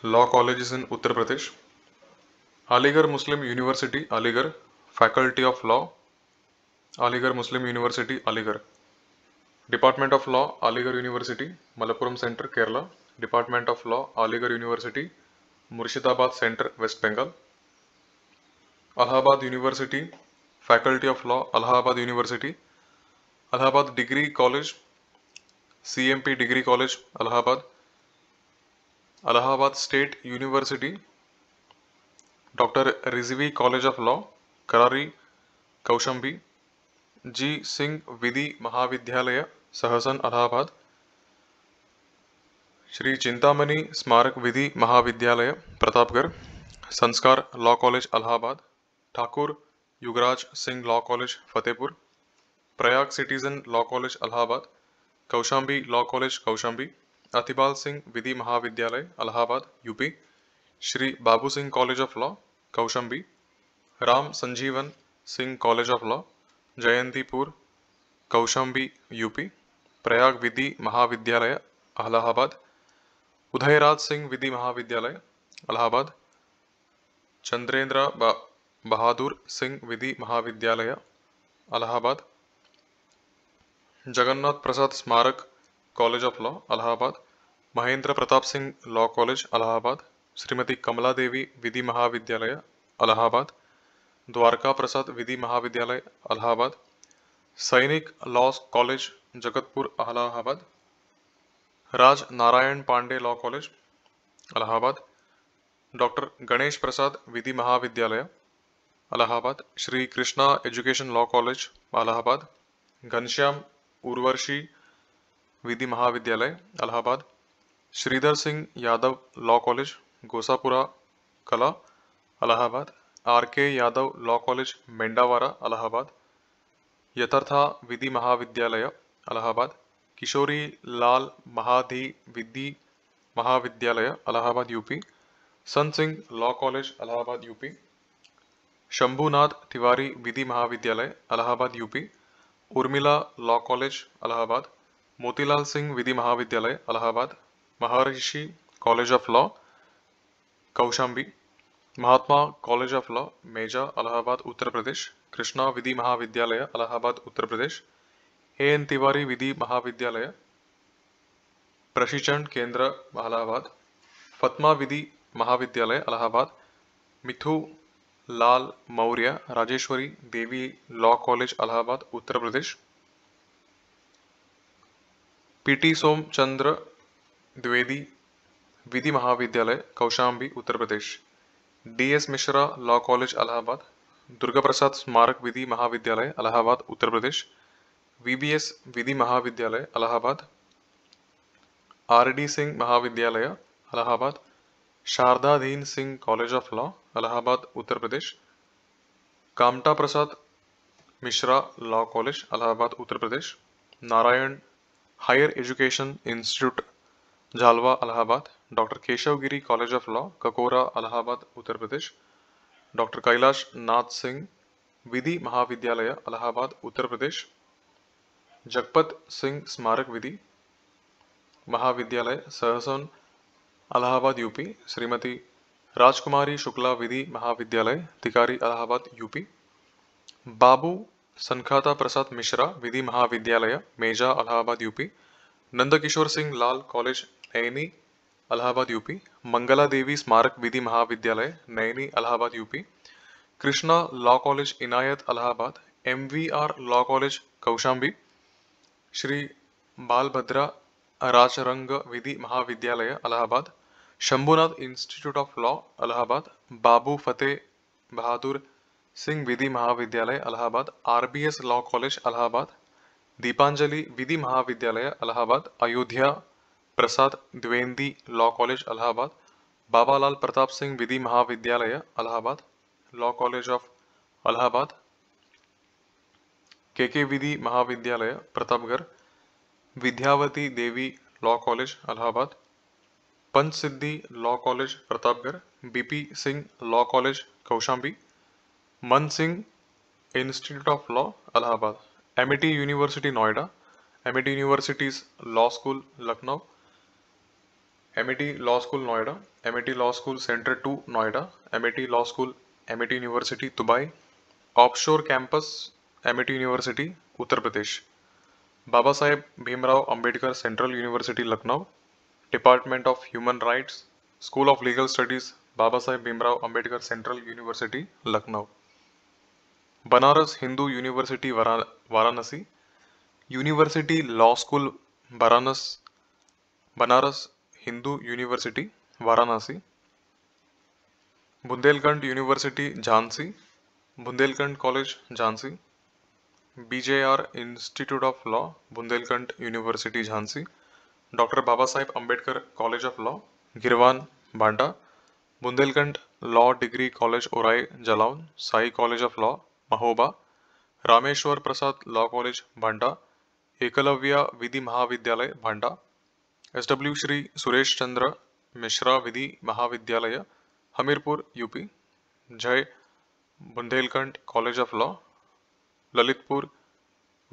Law colleges in Uttar Pradesh. Aligarh Muslim University, Aligarh. Faculty of Law, Aligarh Muslim University, Aligarh. Department of Law, Aligarh University, Malappuram Center, Kerala. Department of Law, Aligarh University, Murshidabad Center, West Bengal. Allahabad University, Faculty of Law, Allahabad University. Allahabad Degree College, CMP Degree College, Allahabad. Allahabad State University, Dr. Rizvi College of Law, Karari, Kaushambi. जी सिंह विधि महाविद्यालय, सहसन, अलाहाबाद. श्री चिंतामणि स्मारक विधि महाविद्यालय, Pratapgarh. Sanskar law college, Allahabad. Thakur Yugraj Singh law college, Fatehpur. Prayag citizen law college, Allahabad. Kaushambi law college, Kaushambi. Atibal Singh विधि महाविद्यालय, Allahabad, UP. Shri Babu Singh college of law, Kaushambi. Ram Sanjivan Singh college of law, Jayantipur, Kaushambi, UP. Prayag विधि महाविद्यालय, अलाहाबाद. उदयराज सिंह विधि महाविद्यालय, अलाहाबाद. चंद्रेंद्र बहादुर सिंह विधि महाविद्यालय, अलाहाबाद. जगन्नाथ प्रसाद स्मारक college of law, Allahabad. Mahendra Pratap Singh law college, Allahabad. Shrimati Kamala Devi विधि महाविद्यालय, अलाहाबाद. द्वारका प्रसाद विधि महाविद्यालय, Allahabad. Sainik law college, Jagatpur, Allahabad. Raj Narayan Pande law college, Allahabad. Doctor Ganesh Prasad विधि महाविद्यालय, Allahabad. Shri Krishna education law college, Allahabad. Ghanshyam Urvashi विधि महाविद्यालय, Allahabad. Shridhar Singh Yadav law college, Gosapura Kala, Allahabad. RK Yadav law college, Mendawara, Allahabad. Yathartha विधि महाविद्यालय, अलाहाबाद. किशोरी लाल महाधी विधि महाविद्यालय, Allahabad, UP. Sant Singh law college, Allahabad, UP. Shambhunath Tiwari विधि महाविद्यालय, Allahabad, UP. Urmila law college, Allahabad. Motilal Singh विधि महाविद्यालय, Allahabad. Maharshi college of law, Kaushambi. Mahatma college of law, Meja, Allahabad, Uttar Pradesh. Krishna विधि महाविद्यालय, अलाहाबाद, उत्तर प्रदेश. AN तिवारी विधि महाविद्यालय, प्रशिक्षण केंद्र, अलाहाबाद. फतमा विधि महाविद्यालय, Allahabad. Mithu Lal Maurya Rajeshwari Devi law college, Allahabad, Uttar Pradesh. PT Somchandra Dwivedi विधि महाविद्यालय, Kaushambi, Uttar Pradesh. DS Mishra law college, Allahabad. Durga Prasad स्मारक विधि महाविद्यालय, अलाहाबाद, उत्तर प्रदेश. VBS विधि महाविद्यालय, अलाहाबाद. RD सिंह महाविद्यालय, Allahabad. Shardadhin Singh college of law, Allahabad, Uttar Pradesh. Kamta Prasad Mishra law college, Allahabad, Uttar Pradesh. Narayan higher education institute, Jhalwa, Allahabad. Doctor Keshavgiri college of law, Kakora, Allahabad, Uttar Pradesh. Doctor Kailash Nath Singh विधि महाविद्यालय, अलाहाबाद, उत्तर प्रदेश. जगपत सिंह स्मारक विधि महाविद्यालय, सहसन, अलाहाबाद, यूपी. श्रीमती राजकुमारी शुक्ला विधि महाविद्यालय, तिकारी, अलाहाबाद, यूपी. बाबू सनखाता प्रसाद मिश्रा विधि महाविद्यालय, Meja, Allahabad, UP. Nandkishore Singh Lal college, Naini, Allahabad, UP. Mangla Devi स्मारक विधि महाविद्यालय, Naini, Allahabad, UP. Krishna law college, Inayat, Allahabad. MVR law college, Kaushambi. Shri Balbhadra Rajrang विधि महाविद्यालय, Allahabad. Shambhunath institute of law, Allahabad. Babu Fateh Bahadur Singh विधि महाविद्यालय, Allahabad. RBS law college, Allahabad. Deepanjali विधि महाविद्यालय, अलाहाबाद. Ayodhya Prasad Dwivedi law college, Allahabad. बाबालाल प्रताप सिंह विधि महाविद्यालय, Allahabad. Law college of Allahabad. KK विधि महाविद्यालय, Pratapgarh. Vidyavati Devi law college, Allahabad. Panchsiddhi law college, Pratapgarh. BP Singh law college, Kaushambi. Man Singh institute of law, Allahabad. Amity university, Noida. Amity universities law school, Lucknow. Amity law school Noida, Amity law school centre 2 Noida, Amity law school Amity university Dubai, offshore campus Amity university Uttar Pradesh, Baba Saheb Bhimrao Ambedkar central university Lucknow, department of human rights, school of legal studies Baba Saheb Bhimrao Ambedkar central university Lucknow, Banaras Hindu university Varanasi, university law school Banaras Hindu university Varanasi, Bundelkhand university Jhansi, Bundelkhand college Jhansi, BJR institute of law Bundelkhand university Jhansi, doctor Baba Saheb Ambedkar college of law Girwan Banda, Bundelkhand law degree college Orai Jalaun, Sai college of law Mahoba, Rameshwar Prasad law college Bhanda, Eklavya विधि महाविद्यालय भांडा, SW Shri Suresh Chandra Mishra विधि महाविद्यालय Hamirpur UP, Jai Bundelkhand college of law Lalitpur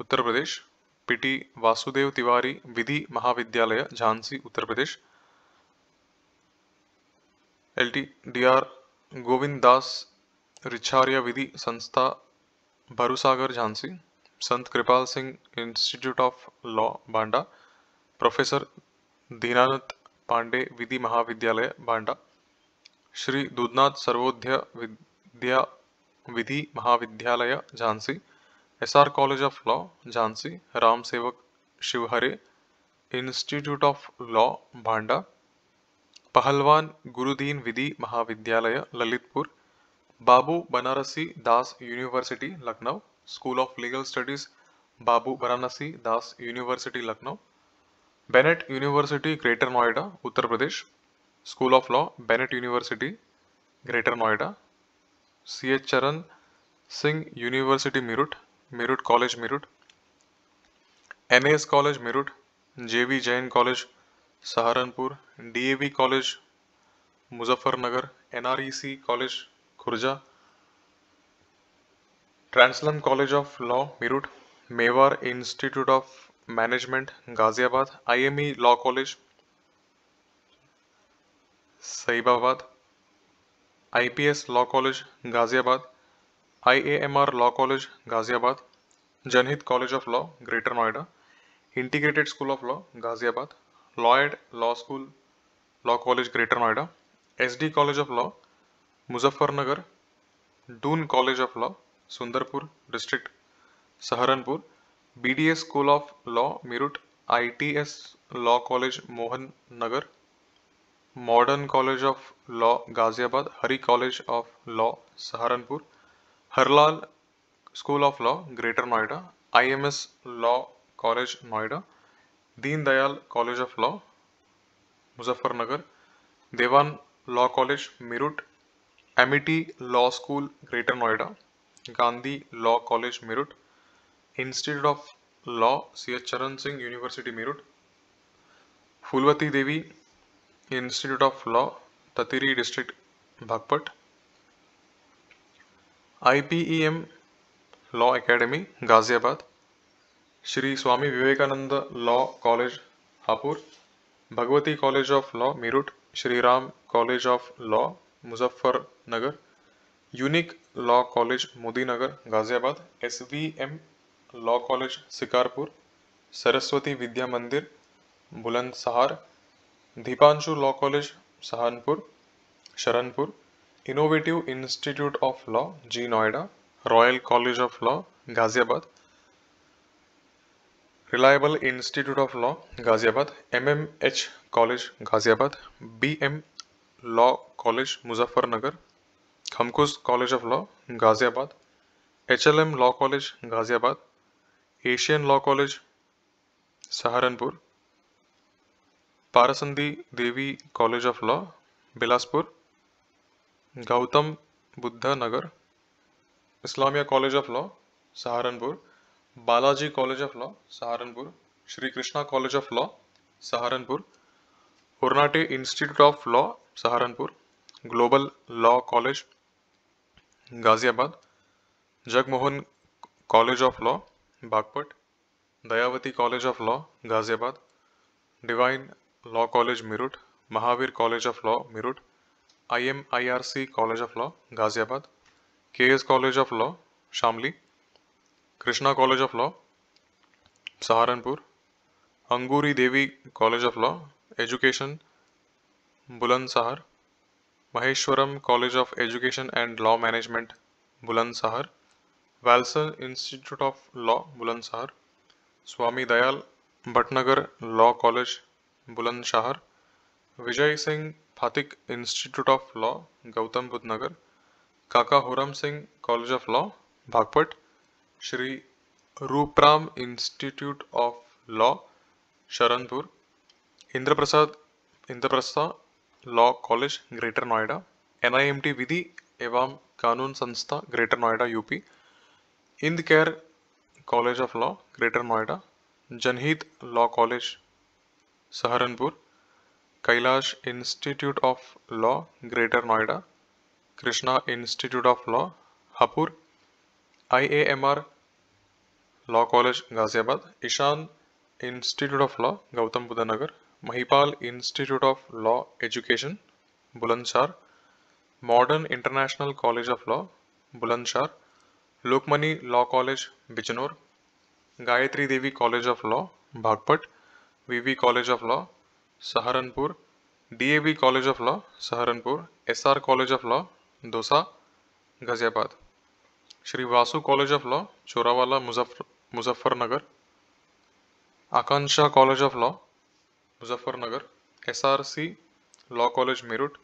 Uttar Pradesh, PT Vasudev Tiwari विधि महाविद्यालय Jhansi Uttar Pradesh, LT DR Govind Das Richhariya विधि संस्था Bharusagar Jhansi, Sant Kripal Singh institute of law Banda, professor Dinanath Pandey विधि महाविद्यालय बांडा, श्री दूधनाथ सर्वोदय विद्या विधि महाविद्यालय Jhansi, SR college of law Jhansi, Ram Sevak Shivhare institute of law भांडा, पहलवान गुरुदीन विधि महाविद्यालय Lalitpur, Babu Banarasi Das university Lucknow, school of legal studies Babu Banarasi Das university Lucknow, Bennett university greater Noida Uttar Pradesh, school of law Bennett university greater Noida, CH Charan Singh university Meerut Meerut college Meerut, NS college Meerut, JV Jain college Saharanpur, DAV college Muzaffarnagar, NREC college Khurja, Translam college of law Meerut, Mewar institute of management Ghaziabad, IME law college Sahibabad, IPS law college Ghaziabad, IAMR law college Ghaziabad, Janhit college of law greater Noida, integrated school of law Ghaziabad, Lloyd law school law college greater Noida, SD college of law Muzaffarnagar, Doon college of law Sundarpur district Saharanpur, BDS school of law Meerut, ITS law college Mohan Nagar, modern college of law Ghaziabad, Hari college of law Saharanpur, Harlal school of law greater Noida, IMS law college Noida, Deendayal college of law Muzaffarnagar, देवान law college Meerut, Amity law school greater Noida, Gandhi law college Meerut, institute of law CH Charan Singh university Meerut, Phoolwati Devi institute of law Tatiri district Baghpat, IPEM law academy Ghaziabad, Shri Swami Vivekananda law college Hapur, Bhagwati college of law Meerut, Shri Ram college of law Muzaffarnagar, unique law college Modinagar Ghaziabad, SVM law college Shikarpur, Saraswati Vidya Mandir Bulandshahr, Deepanshu law college Saharanpur Sharanpur, innovative institute of law G Noida, royal college of law Ghaziabad, reliable institute of law Ghaziabad, MMH college Ghaziabad, BM law college Muzaffarnagar, खमकुस college of law Ghaziabad, HLM law college Ghaziabad, Asian law college Saharanpur, पारसंदी Devi college of law Bilaspur, Gautam Buddh Nagar, Islamia college of law Saharanpur, Balaji college of law Saharanpur, Shri Krishna college of law Saharanpur, उर्नाटे institute of law Saharanpur, global law college Ghaziabad, Jagmohan college of law Baghpat, Dayawati college of law Ghaziabad, divine law college Meerut, Mahavir college of law Meerut, IMIRC college of law Ghaziabad, KS college of law Shamli, Krishna college of law Saharanpur, Angoori Devi college of law education Bulandshahr, Maheshwaram college of education and law management Bulandshahr, वाल्सन institute of law Bulandshahr, Swami Dayal Bhatnagar law college Bulandshahr, Vijay Singh फातिक institute of law Gautam Buddh Nagar, Kaka हुरम Singh college of law Baghpat, Shri Rooparam institute of law Sharanpur, Indraprastha law college greater Noida, NIMT विधि एवं कानून संस्था greater Noida UP, इंद care college of law greater Noida, Janhit law college Saharanpur, Kailash institute of law greater Noida, Krishna institute of law Hapur, IAMR law college Ghaziabad, Ishan institute of law Gautam Buddh Nagar, Mahipal institute of law education Bulandshahr, modern international college of law Bulandshahr, Lokmani law college Bijnor, Gayatri Devi college of law Baghpat, VV college of law Saharanpur, DAV college of law Saharanpur, SR college of law Dausa Ghaziabad, Shri Vasu college of law Chorawala Muzaffarnagar, Akanksha college of law Muzaffarnagar, SRC law college Meerut,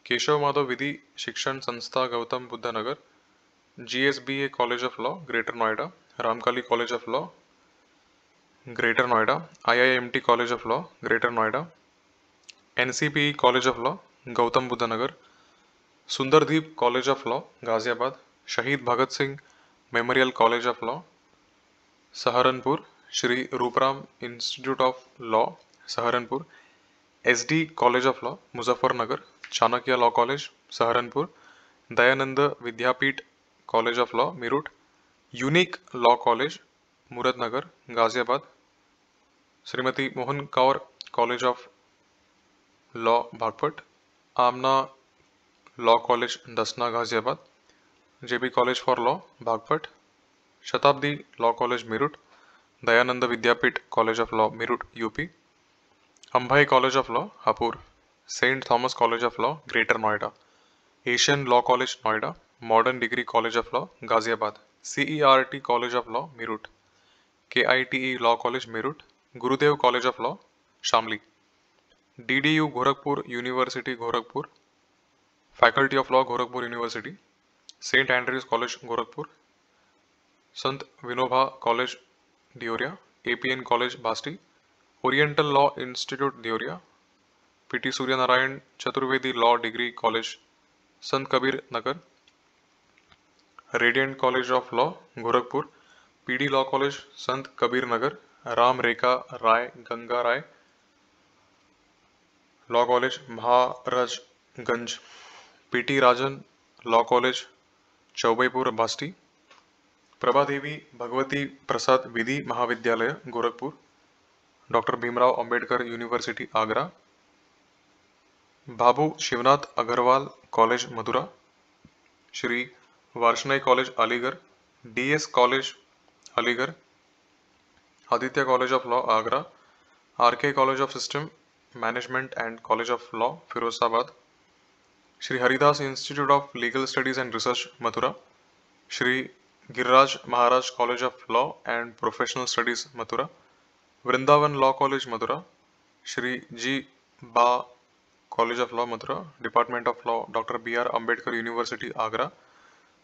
Keshav Madhav विधि शिक्षण संस्था Gautam Buddh Nagar, GSBA college of law greater Noida, Ramkali college of law greater Noida, IIMT college of law greater Noida, NCPE college of law Gautam Buddh Nagar, Sundardeep college of law Ghaziabad, Shaheed Bhagat Singh memorial college of law Saharanpur, Shri Rooparam institute of law Saharanpur, SD college of law Muzaffarnagar, Chanakya law college Saharanpur, Dayanand Vidyapeeth college of law Meerut, unique law college Muradnagar Ghaziabad, Shrimati Mohan Kaur college of law Baghpat, Aamna law college Dasna Ghaziabad, JB college for law Baghpat, Shatabdi law college Meerut, Dayanand Vidyapeeth college of law Meerut UP, Ambai college of law Hapur, saint Thomas college of law greater Noida, Asian law college Noida, modern degree college of law Ghaziabad, CERT college of law Meerut, KITE law college Meerut, Gurudev college of law Shamli, DDU Gorakhpur university Gorakhpur, faculty of law Gorakhpur university, saint Andrews college Gorakhpur, Sant Vinoba college Deoria, APN college Basti, oriental law institute Deoria, PT Suryanarayan Chaturvedi law degree college Sant Kabir Nagar, radiant college of law Gorakhpur, PD law college Sant Kabir Nagar, Ram Rekha Rai Ganga Rai law college Maharajganj, PT Rajan law college Chaubeypur Basti, Prabha Devi Bhagwati Prasad विधि महाविद्यालय Gorakhpur, doctor Bhimrao Ambedkar university Agra, Babu Shivnath Agrawal college Mathura, Shri Varshney college Aligarh, DS college Aligarh, Aditya college of law Agra, RK college of system management and college of law Firozabad, Shri Haridas institute of legal studies and research Mathura, Shri Giriraj Maharaj college of law and professional studies Mathura, Vrindavan law college Mathura, Shri G बा college of law Mathura, department of law doctor BR Ambedkar university Agra,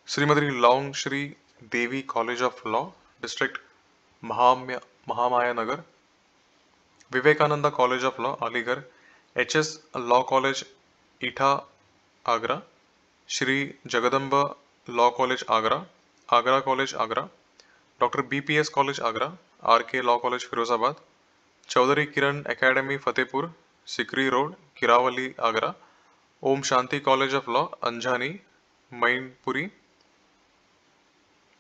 Shrimati Laung Shri Devi college of law district Mahamaya Nagar, Vivekananda college of law Aligarh, HS law college Etah Agra, Shri Jagdamb law college Agra, Agra college Agra, doctor BPS college Agra, RK law college Firozabad, Chaudhary Kiran academy Fatehpur Sikri road Kirawali Agra, Om Shanti college of law Anjani Mainpuri,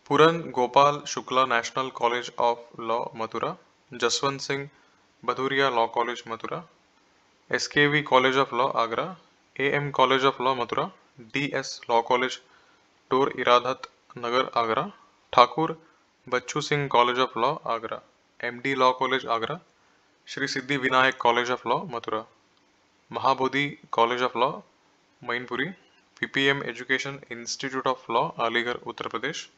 Puran Gopal Shukla national college of law Mathura, Jaswant Singh Bhadauria law college Mathura, SKV College of Law Agra, AM College of Law Mathura, DS Law College tour Iradat Nagar Agra, Thakur Bachchu Singh college of law Agra, MD law college Agra, Shri Siddhi Vinayak college of law Mathura, Mahabodhi college of law Mainpuri, PPM education institute of law Aligarh Uttar Pradesh,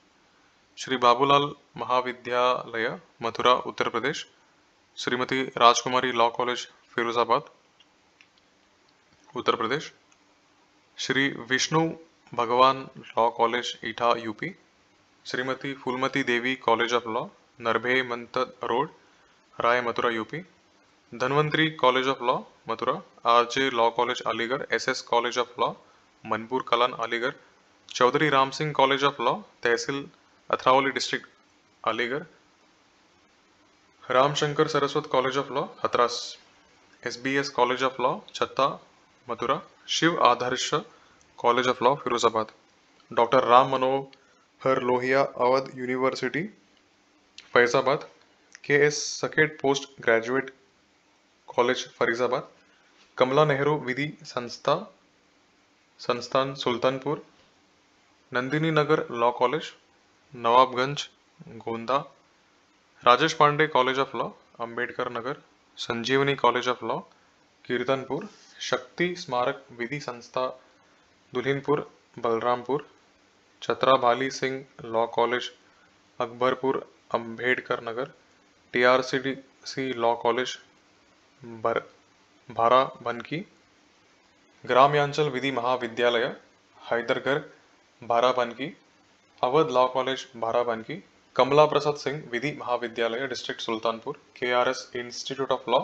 Shri Babulal Mahavidyalaya Mathura Uttar Pradesh, Shrimati Rajkumari law college Firozabad Uttar Pradesh, Shri Vishnu Bhagwan law college Etah UP, Shrimati Phoolmati Devi college of law नरभे मंतद road Raya Mathura UP, Dhanvantari college of law Mathura, RJ law college Aligarh, SS college of law Manpur Kalan Aligarh, Chaudhary Ram Singh college of law tehsil Atrauli district Aligarh, Ramshankar Saraswat college of law Hathras, SBS college of law Chhata Mathura, Shiv Adarsh college of law Firozabad, doctor Ram Manohar Lohia Awadh university Faizabad, KS Saket post graduate college फरीजाबाद, Kamla Nehru Vidhi Sansthan Sultanpur, Nandini Nagar law college Nawabganj Gonda, Rajesh Pandey college of law Ambedkar Nagar, Sanjeevani college of law Kirtanpur, Shakti Smarak Vidhi Sanstha Dulhinpur Balrampur, Chhatrabhali Singh law college Akbarpur Ambedkar Nagar, TRCDC law college Barabanki, Gramyanchal Vidhi Mahavidyalaya Haidergarh Barabanki, Awadh law college Barabanki, Kamla Prasad Singh Vidhi Mahavidyalaya district Sultanpur, KRS institute of law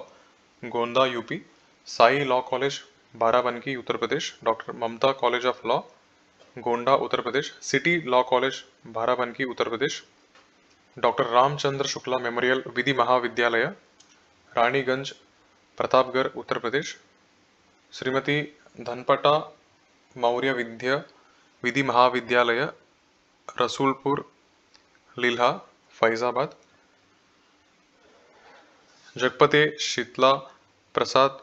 Gonda UP, Sai law college Barabanki Uttar Pradesh, doctor Mamta college of law Gonda Uttar Pradesh, city law college Barabanki Uttar Pradesh, doctor Ramchandra Shukla memorial विधि महाविद्यालय रानीगंज प्रतापगढ़ उत्तर प्रदेश, श्रीमती धनपटा मौर्य विधि महाविद्यालय रसूलपुर लील्हा फैजाबाद, जगपते शीतला प्रसाद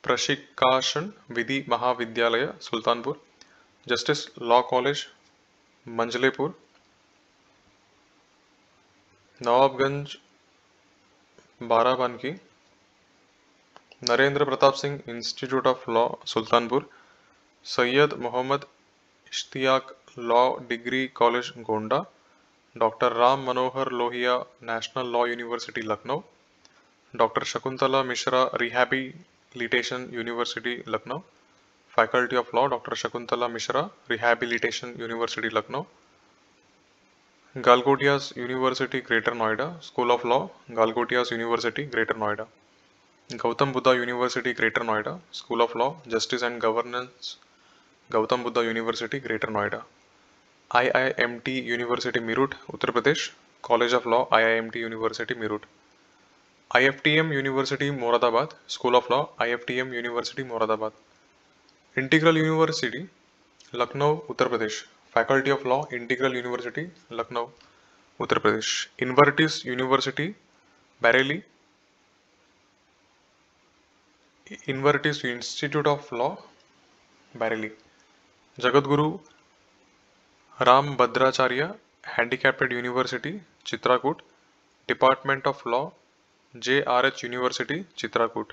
Prashikshan Vidhi Mahavidyalaya Sultanpur, justice law college Manjlepur, Nawabganj Barabanki, Narendra Pratap Singh institute of law Sultanpur, Syed Mohammad Ishtiaq law degree college Gonda, doctor Ram Manohar Lohia national law university Lucknow, doctor Shakuntala Mishra rehabilitation university Lucknow, faculty of law doctor Shakuntala Mishra rehabilitation university Lucknow, Galgotias university greater Noida school of law Galgotias university greater Noida, Gautam Buddha university greater Noida school of law justice and governance Gautam Buddha university greater Noida, IIMT university Meerut Uttar Pradesh, college of law IIMT university Meerut, IFTM university Moradabad school of law IFTM university Moradabad, integral university Lucknow Uttar Pradesh, faculty of law integral university Lucknow Uttar Pradesh, Invertis university Bareilly, Invertis institute of law Bareilly, Jagadguru Ram Bhadracharya handicapped university Chitrakoot, department of law JRH university Chitrakoot,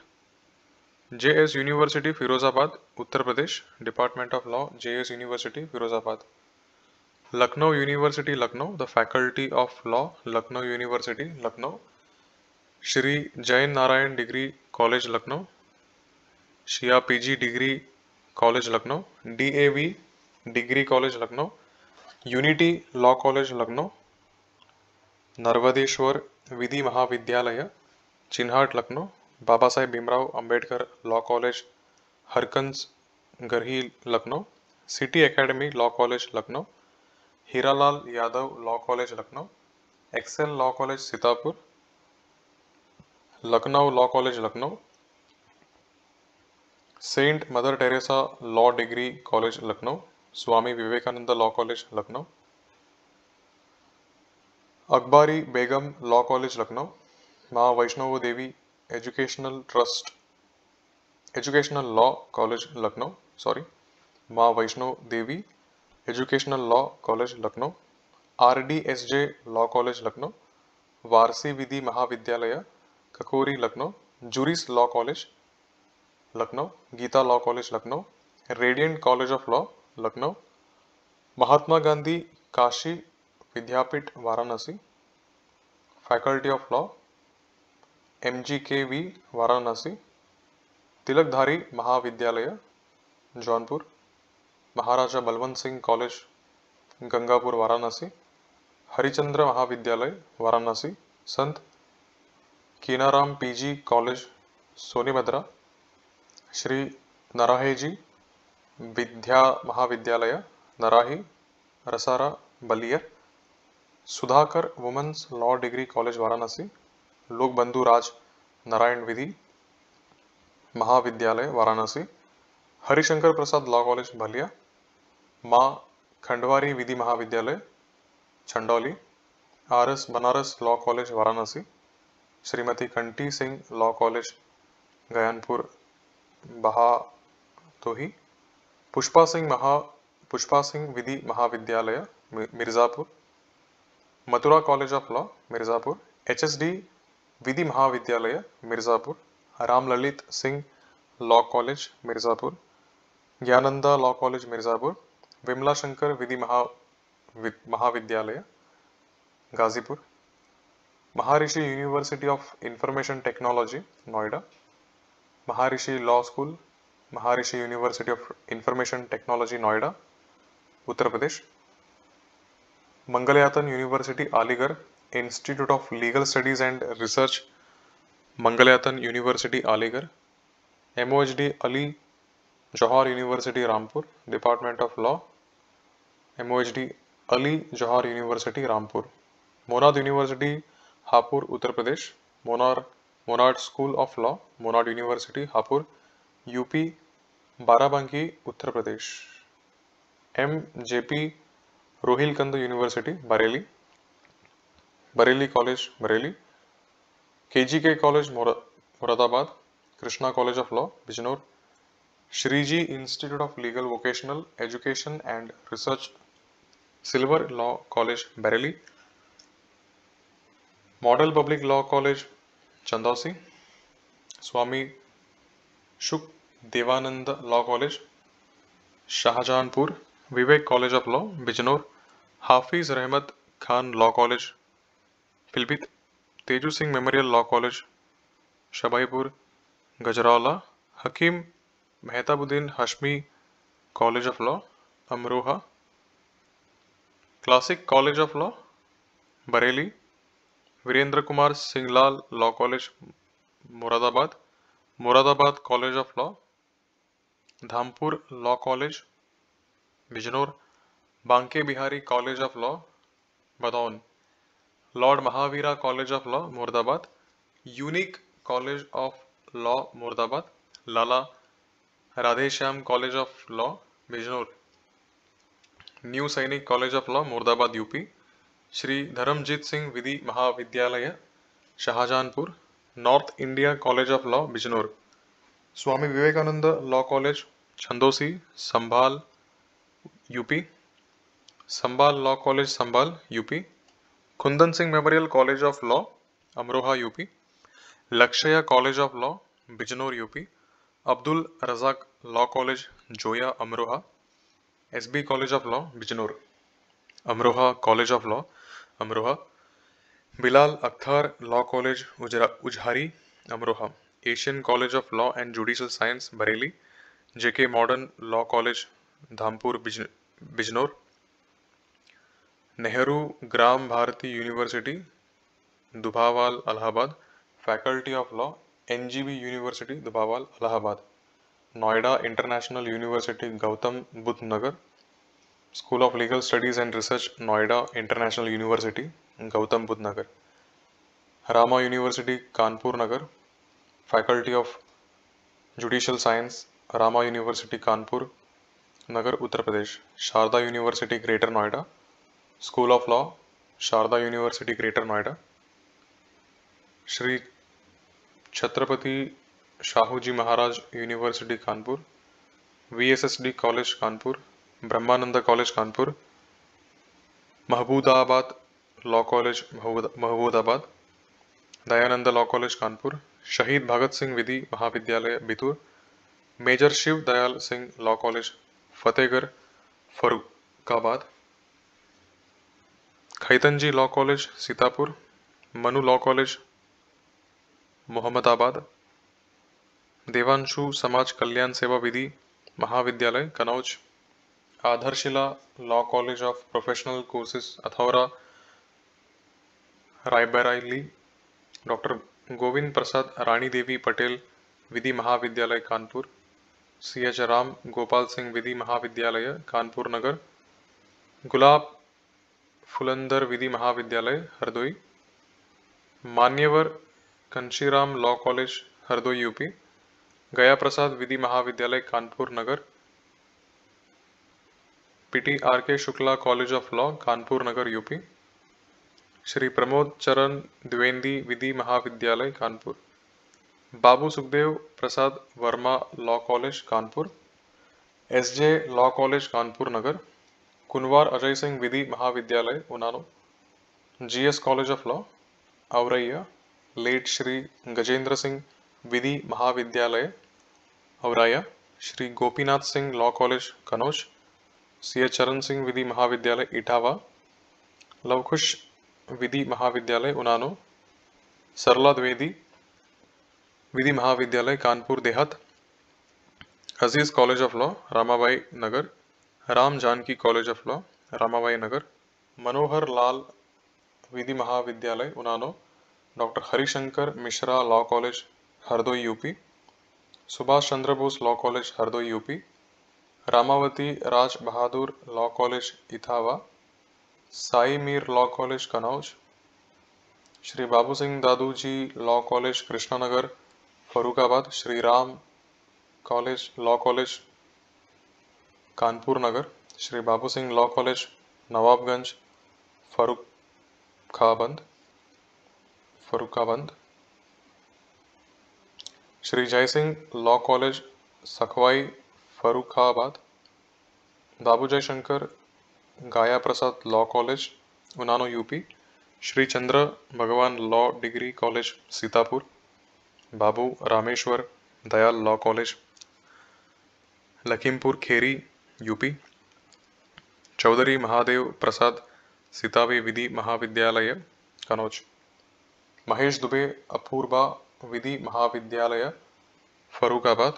JS university Firozabad Uttar Pradesh, department of law JS university Firozabad, Lucknow university Lucknow the faculty of law Lucknow university Lucknow, Shri Jain Narayan degree college Lucknow, Shia PG degree college Lucknow, DAV degree college Lucknow, unity law college Lucknow, Narmadeshwar Vidhi Mahavidyalaya Chinhat Lucknow, Baba Saheb Bhimrao Ambedkar law college Harkanj Garhi Lucknow, city academy law college Lucknow, Heeralal Yadav law college Lucknow, excel law college Sitapur, Lucknow law college Lucknow, saint mother Teresa law degree college Lucknow, Swami Vivekananda law college Lucknow, Akbari Begum law college Lucknow, Maa Vaishno Devi educational law college Lucknow, Maa Vaishno Devi educational law college Lucknow, RDSJ law college Lucknow, Warsi Vidhi Mahavidyalaya Kakori Lucknow, juris law college Lucknow, Geeta law college Lucknow, radiant college of law Lucknow, Mahatma Gandhi Kashi Vidyapith Varanasi, faculty of law MGKV Varanasi, Tilakdhari Mahavidyalaya Jaunpur, Maharaja Balwant Singh college Gangapur Varanasi, Harishchandra Mahavidyalaya Varanasi, Sant Kinaram PG college सोनीभद्रा, Shri Narheji Vidya Mahavidyalaya Narahi Rasra Ballia, Sudhakar women's law degree college Varanasi, Lok Bandhu Raj Narayan Vidhi Mahavidyalaya Varanasi, Harishankar Prasad law college Ballia, Maa Khandwari Vidhi Mahavidyalaya Chandauli, RS Banaras law college Varanasi, Shrimati Kanti Singh law college Gyanpur Bhadohi, Pushpa Singh Vidhi Mahavidyalaya Mirzapur, Mathura college of law Mirzapur, HSD Vidhi Mahavidyalaya Mirzapur, Ram Lalit Singh law college Mirzapur, Gyananda law college Mirzapur, Vimla Shankar Vidhi महाविद्यालय Ghazipur, Maharishi university of information technology Noida, Maharishi law school Maharishi university of information technology Noida Uttar Pradesh, Mangalayatan university Aligarh institute of legal studies and research Mangalayatan university Aligarh, MOHD Ali Jauhar university Rampur department of law, MOHD Ali Jauhar university Rampur, Monad university Hapur Uttar Pradesh, Monad school of law Monad university Hapur UP Barabanki Uttar Pradesh, MJP Rohilkhand university Bareilly college Bareilly, KGK college Moradabad, Krishna college of law Bijnor, Shriji institute of legal vocational education and research silver law college Bareilly, model public law college Chandausi, Swami Shuk Devanand law college Shahjahanpur, Vivek college of law Bijnor, Hafiz Rahmat Khan law college Pilibhit, Teju Singh memorial law college Shabaipur Gajraula, Hakeem Mehtabuddin Hashmi college of law Amroha, classic college of law Bareilly, Virendra Kumar Singhlal law college Moradabad college of law, Dhampur law college Bijnor, Banke Bihari college of law Badaun, lord Mahavira college of law Moradabad, unique college of law Moradabad, Lala Radheshyam college of law Bijnor, new Sainik college of law Moradabad UP, Shri Dharmjeet Singh Vidhi Mahavidyalaya Shahjahanpur, north India college of law Bijnor, Swami Vivekananda law college Chandausi Sambhal UP, Sambhal law college Sambhal UP, Kundan Singh memorial college of law Amroha UP, Lakshya college of law Bijnor UP, Abdul Razzaq law college Joya Amroha, SB college of law Bijnor, Amroha college of law Amroha, Bilal Akhtar law college Ujhari Amroha, Asian college of law and judicial science Bareilly, JK modern law college Dhampur Bijnor, Nehru Gram Bharati university Dubhawal Allahabad, faculty of law NGB university Dubhawal Allahabad, Noida international university Gautam Buddh Nagar, school of legal studies and research Noida international university Gautam Buddh Nagar, Rama university Kanpur Nagar, faculty of judicial science Rama university Kanpur Nagar Uttar Pradesh, Sharda university greater Noida, school of law Sharda university greater Noida, Shri Chhatrapati Shahuji Maharaj university Kanpur, VSSD college Kanpur, Brahmanand college Kanpur, Mahmudabad law college Mahmudabad, Dayanand law college Kanpur, Shaheed Bhagat Singh Vidhi Mahavidyalaya Bithoor, major Shiv Dayal Singh law college Fatehgarh Farrukhabad, Khaitanji law college Sitapur, Manu law college Mohammadabad, Devanshu Samaj Kalyan Seva Vidhi महाविद्यालय Kannauj, Aadharshila law college of professional courses Athaura Raebareli, doctor Govind Prasad Rani Devi Patel Vidhi महाविद्यालय Kanpur, CH Ram Gopal Singh विधि महाविद्यालय कानपुर नगर, गुलाब फुलंदर विधि महाविद्यालय हरदोई, मान्यवर Kanshiram law college Hardoi UP, Gaya Prasad विधि महाविद्यालय Kanpur Nagar, PT RK Shukla college of law Kanpur Nagar UP, Shri Pramod Charan Dwivedi विधि महाविद्यालय Kanpur, Babu Sukhdev Prasad Verma law college Kanpur, SJ law college Kanpur Nagar, Kunwar Ajay Singh विधि महाविद्यालय Unnao, GS college of law Auraiya, late Shri Gajendra Singh विधि महाविद्यालय Auraiya, Shri Gopinath Singh law college Kannauj, CH Charan Singh विधि महाविद्यालय इटावा, लवकुश विधि महाविद्यालय उनानो, सरला द्विवेदी विधि महाविद्यालय Kanpur Dehat, Aziz college of law Ramabai Nagar, Ram Janki college of law Ramabai Nagar, Manohar Lal विधि महाविद्यालय Unnao, doctor Harishankar Mishra law college Hardoi UP, Subhash Chandra Bose law college Hardoi UP, Ramavati Raj Bahadur law college Etawah, Sai Mir law college Kannauj, Shri Babu Singh Dadu ji law college Krishnanagar Farrukhabad, Shri Ram college law college Kanpur Nagar, Shri Babu Singh law college Nawabganj Farrukhabad, Shri Jaisingh law college Sakhwai Farrukhabad, Babu Jaishankar Gaya Prasad law college Unnao UP, Shri Chandra Bhagwan law degree college Sitapur, Babu Rameshwar Dayal law college Lakhimpur Kheri UP, Chaudhary Mahadev Prasad Sitavi विधि महाविद्यालय कनौज, महेश दुबे अपूर्वा विधि महाविद्यालय Farrukhabad,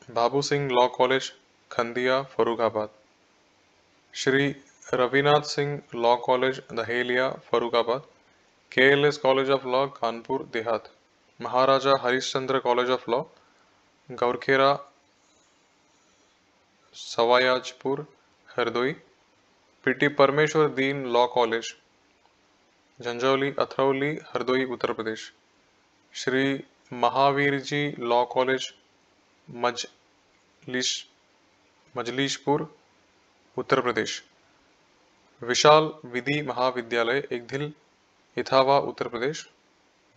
Babu Singh law college Khandiya Farrukhabad, Shri Ravinath Singh law college Dahelia Farrukhabad, KLS college of law Kanpur Dehat, Maharaja Harishchandra college of law Gaurkhera Sawayajpur Hardoi, PT परमेश्वर Deen law college Jhanjhauli Athrauli Hardoi Uttar Pradesh, Shri Mahavir ji law college Majlishpur Uttar Pradesh, Vishal विधि महाविद्यालय Ekdhil Etawah Uttar Pradesh,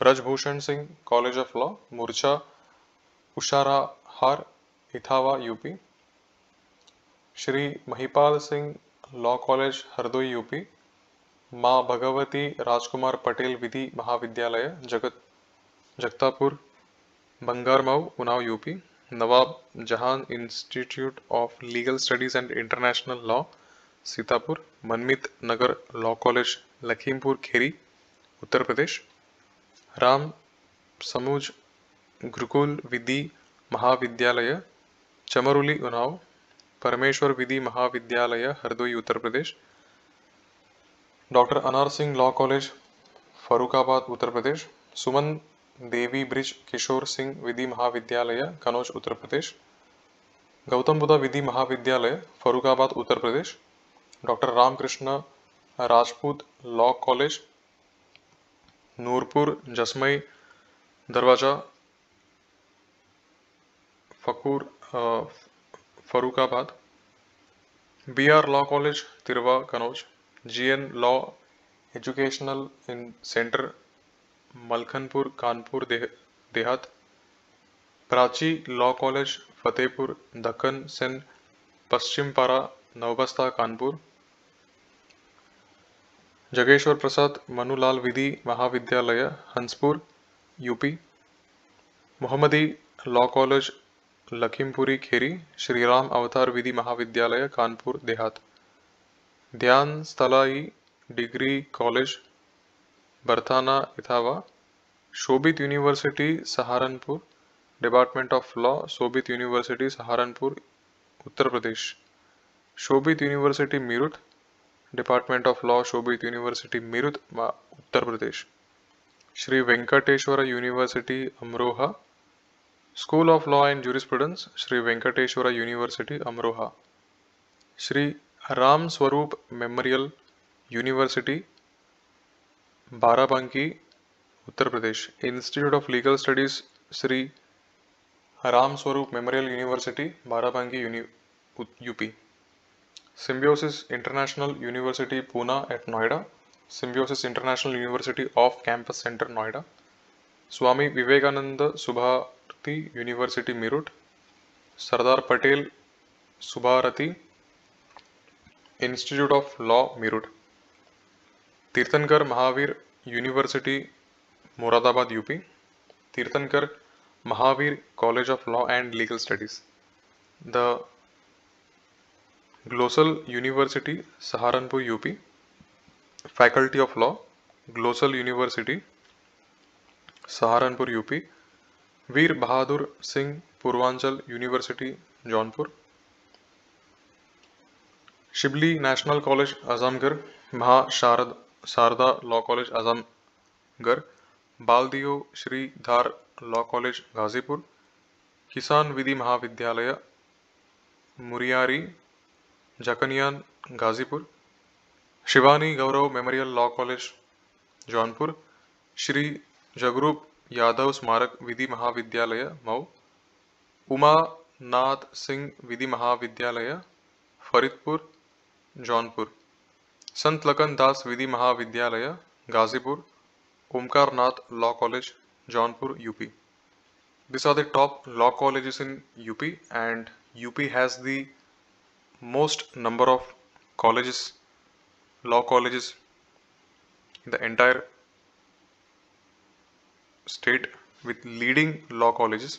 Brajbhushan Singh college of law Murchha Usharahar Etawah UP, Shri Mahipal Singh law college Hardoi UP, Maa Bhagwati Rajkumar Patel Vidhi महाविद्यालय जगतापुर बंगारमऊ उनाव UP, Nawab Jahan institute of legal studies and international law Sitapur, Manmit Nagar law college Lakhimpur Kheri Uttar Pradesh, Ram Samuj Gurukul विधि महाविद्यालय चमरुली उनाव, परमेश्वर विधि महाविद्यालय Hardoi Uttar Pradesh, doctor Anar Singh law college Farrukhabad Uttar Pradesh, Suman Devi Brij Kishore Singh विधि महाविद्यालय कनौज उत्तर प्रदेश, गौतम बुद्धा विधि महाविद्यालय Farrukhabad Uttar Pradesh, doctor Ramkrishna Rajput law college Noorpur Jasmai Darwaza Farrukhabad, BR law college Tirwa Kannauj, GN law educational centre Malkhanpur Kanpur Dehat, Prachi law college Fatehpur Dakkan Sindh Paschim Para Navbasta Kanpur, Jageshwar Prasad Manulal विधि महाविद्यालय Hanspur UP, Mohammadi law college Lakhimpur खेरी श्रीराम अवतार विधि महाविद्यालय कानपुर देहात, ध्यान स्थलाई degree college Barthana Etawah, Shobhit university Saharanpur department of law Shobhit university Saharanpur Uttar Pradesh, Shobhit university Meerut department of law Shobhit university Meerut Uttar Pradesh, Shri Venkateshwara university Amroha, school of law and jurisprudence Shri Venkateshwara university Amroha, Shri Ram Swaroop memorial university Barabanki Uttar Pradesh, institute of legal studies Shri Ram Swaroop memorial university Barabanki UP, Symbiosis international university Poona eight Noida, Symbiosis international university of campus centre Noida, Swami Vivekananda Subharti university Meerut, Sardar Patel Subharti institute of law Meerut, Teerthanker Mahavir university Moradabad UP, Teerthanker Mahavir college of law and legal studies, the Glocal university Saharanpur UP, faculty of law Glocal university Saharanpur UP, Veer Bahadur Singh Purvanchal university Jaunpur, Shibli national college Azamgarh, Sharda law college Azamgarh, Baldeo Shridhar law college Ghazipur, Kisan विधि महाविद्यालय Muriyari जकनियान Ghazipur, Shivani Gaurav memorial law college Jaunpur, Shri Jagroop Yadav स्मारक विधि महाविद्यालय मऊ, उमा नाथ सिंह विधि महाविद्यालय फरीदपुर जौनपुर, संत लखन दास विधि महाविद्यालय Ghazipur, Omkar Nath law college Jaunpur UP. These are the top law colleges in UP, and UP has the most number of colleges, law colleges in the entire state with leading law colleges.